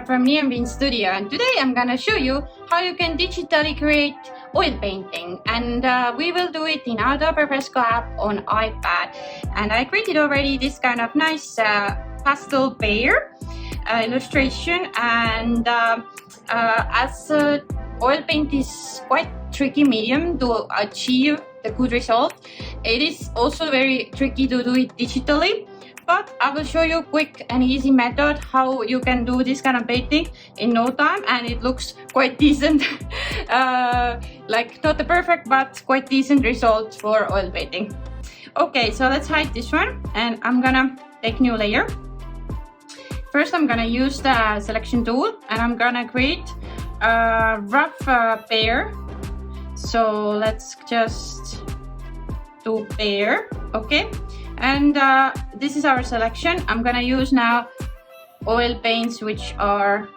From Neonbean Studio, and today I'm gonna show you how you can digitally create oil painting, and we will do it in Adobe Fresco app on iPad. And I created already this kind of nice pastel pear illustration, and as oil paint is quite tricky medium to achieve the good result, it is also very tricky to do it digitally. But I will show you a quick and easy method how you can do this kind of painting in no time, and it looks quite decent. Like not the perfect, but quite decent result for oil painting. Okay, so let's hide this one, and I'm gonna take new layer. First, I'm gonna use the selection tool, and I'm gonna create a rough pear. So let's just do pear, okay? And this is our selection. I'm gonna use now oil paints, which are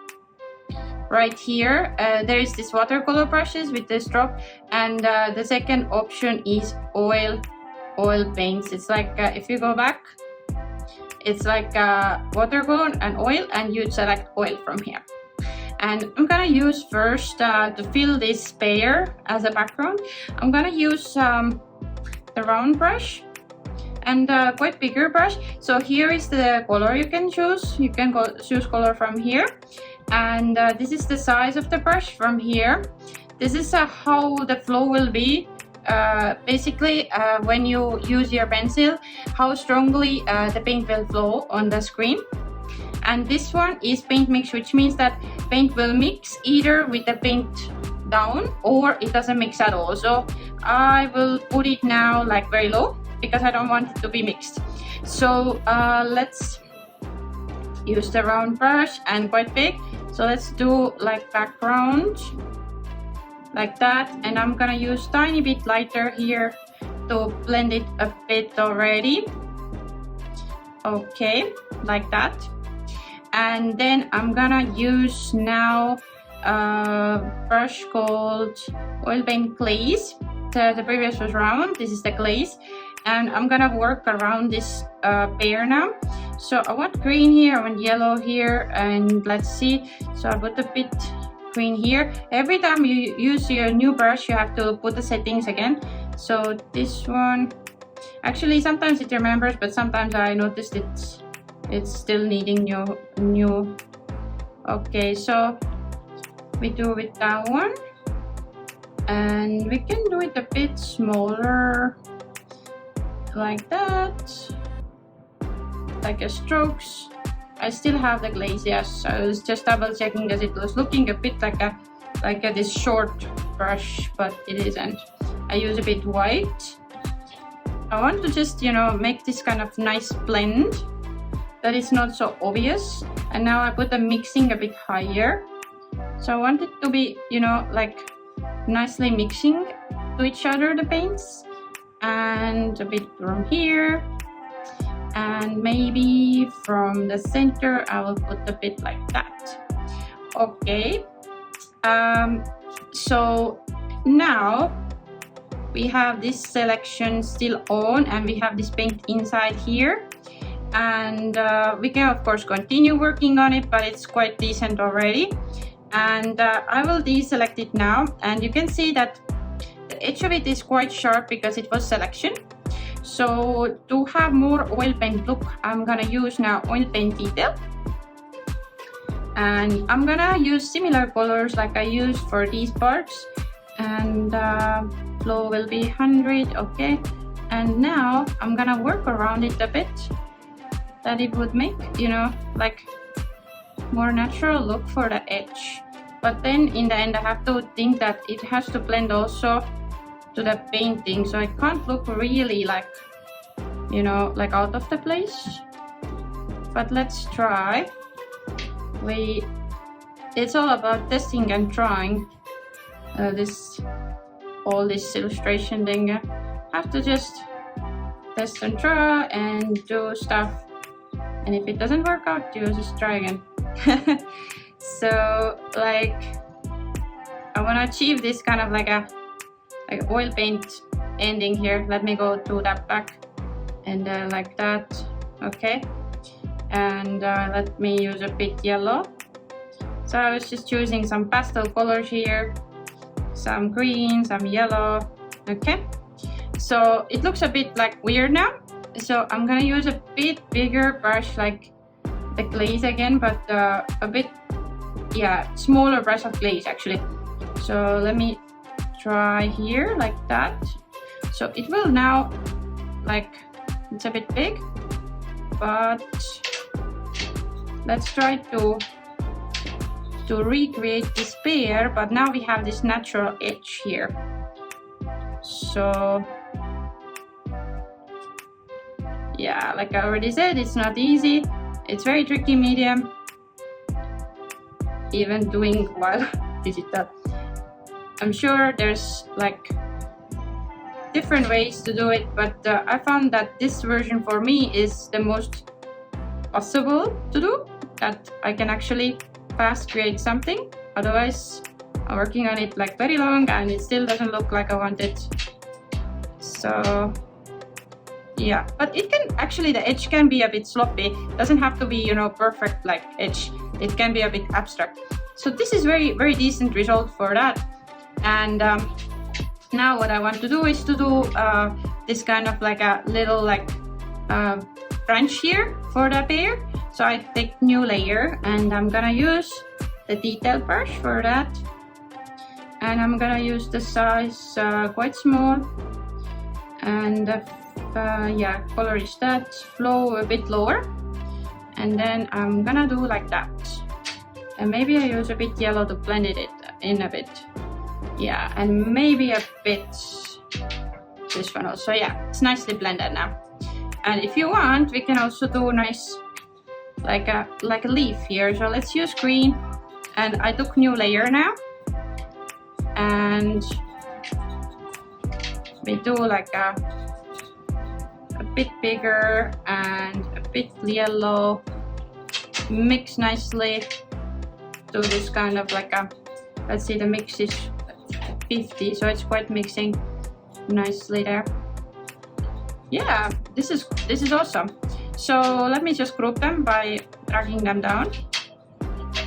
right here. There is this watercolor brushes with this drop, and the second option is oil paints. It's like if you go back, it's like watercolor and oil, and you select oil from here. And I'm gonna use first to fill this pear as a background. I'm gonna use the round brush and quite bigger brush. So here is the color you can choose. You can choose color from here, and this is the size of the brush from here. This is how the flow will be. Basically, when you use your pencil, how strongly the paint will flow on the screen. And this one is paint mix, which means that paint will mix either with the paint down or it doesn't mix at all. So I will put it now like very low, because I don't want it to be mixed. So let's use the round brush and quite big. So let's do like background like that, and I'm gonna use tiny bit lighter here to blend it a bit already. Okay, like that. And then I'm gonna use now a brush called Oil Paint Glaze. The previous was round, this is the glaze. And I'm gonna work around this pear now. So I want green here, I want yellow here, and let's see. So I put a bit green here. Every time you use your new brush, you have to put the settings again. So this one, actually sometimes it remembers, but sometimes I noticed it's still needing new. Okay, so we do with that one, and we can do it a bit smaller. Like that, like a strokes. I still have the glaze, yes. I was just double checking that it was looking a bit like this short brush, but it isn't. I use a bit white. I want to just, you know, make this kind of nice blend that is not so obvious. And now I put the mixing a bit higher. So I want it to be, you know, like nicely mixing to each other, the paints. And a bit from here, and maybe from the center I will put a bit like that. Okay, so now we have this selection still on, and we have this paint inside here, and we can of course continue working on it, but it's quite decent already. And I will deselect it now, and you can see that the edge of it is quite sharp because it was selection. So to have more oil paint look, I'm gonna use now oil paint detail, and I'm gonna use similar colors like I used for these parts, and flow will be 100. Okay, and now I'm gonna work around it a bit, that it would make, you know, like more natural look for the edge. But then in the end I have to think that it has to blend also to the painting, so it can't look really like, you know, like out of the place. But let's try. It's all about testing and trying. All this illustration thing, have to just test and try and do stuff, and if it doesn't work out, you just try again. So like I want to achieve this kind of like oil paint ending here. Let me go to that back and like that. Okay, and let me use a bit yellow. So I was just choosing some pastel colors here, some green, some yellow. Okay, so it looks a bit like weird now, so I'm gonna use a bit bigger brush, like the glaze again, but a bit, yeah, smaller brush of glaze actually. So let me try here like that. So it will now, like, it's a bit big, but let's try to recreate this pear, but now we have this natural edge here. So yeah, like I already said, it's not easy. It's very tricky medium, even doing while digital. I'm sure there's like different ways to do it, but I found that this version for me is the most possible to do, that I can actually fast create something. Otherwise I'm working on it like very long and it still doesn't look like I want it. So yeah, but it can actually, the edge can be a bit sloppy. Doesn't have to be, you know, perfect like edge. It can be a bit abstract. So this is very decent result for that. And now what I want to do is to do this kind of like a little like branch here for the pear. So I take new layer and I'm gonna use the detail brush for that, and I'm gonna use the size quite small, and yeah, color is that, flow a bit lower, and then I'm gonna do like that, and maybe I use a bit yellow to blend it in a bit. Yeah, and maybe a bit this one also. Yeah, it's nicely blended now. And if you want, we can also do nice like a leaf here. So let's use green, and I took new layer now, and we do like a bit bigger and a bit yellow, mix nicely to this kind of like a, let's see, the mix is 50, so it's quite mixing nicely there. Yeah, this is awesome. So let me just group them by dragging them down,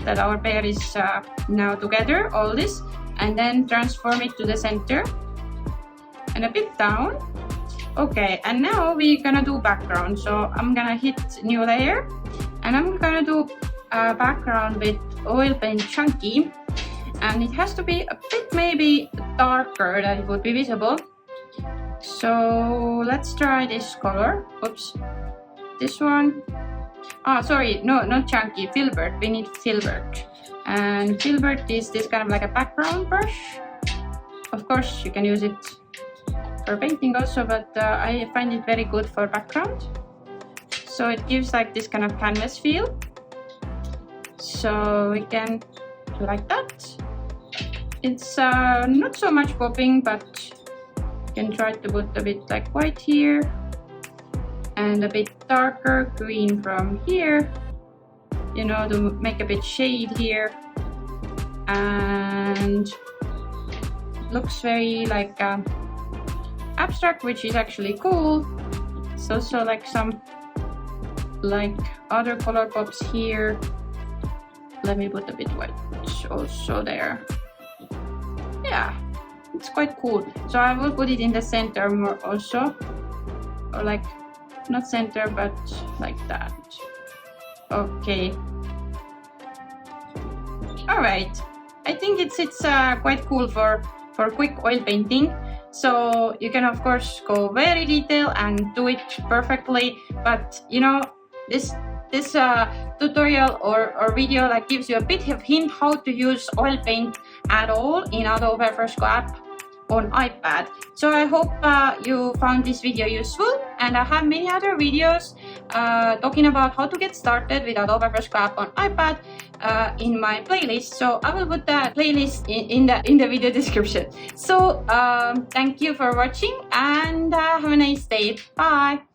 that our pear is now together, all this, and then transform it to the center and a bit down. Okay, and now we're gonna do background. So I'm gonna hit new layer, and I'm gonna do a background with oil paint chunky, and it has to be a bit maybe darker that it would be visible. So let's try this color. Oops, this one. Oh, sorry, no, not chunky, filbert. We need filbert, and filbert is this kind of like a background brush. Of course you can use it for painting also, but I find it very good for background. So it gives like this kind of canvas feel. So we can do like that. It's not so much popping, but you can try to put a bit like white here and a bit darker green from here, you know, to make a bit shade here, and it looks very like abstract, which is actually cool. It's also like some like other color pops here. Let me put a bit white also there. Yeah, it's quite cool. So I will put it in the center more also, or like not center but like that. Okay, all right, I think it's quite cool for quick oil painting. So you can of course go very detailed and do it perfectly, but you know, this tutorial or video like gives you a bit of hint how to use oil paint at all in Adobe Fresco app on iPad. So I hope you found this video useful, and I have many other videos talking about how to get started with Adobe Fresco app on iPad in my playlist. So I will put the playlist in the video description. So thank you for watching, and have a nice day. Bye.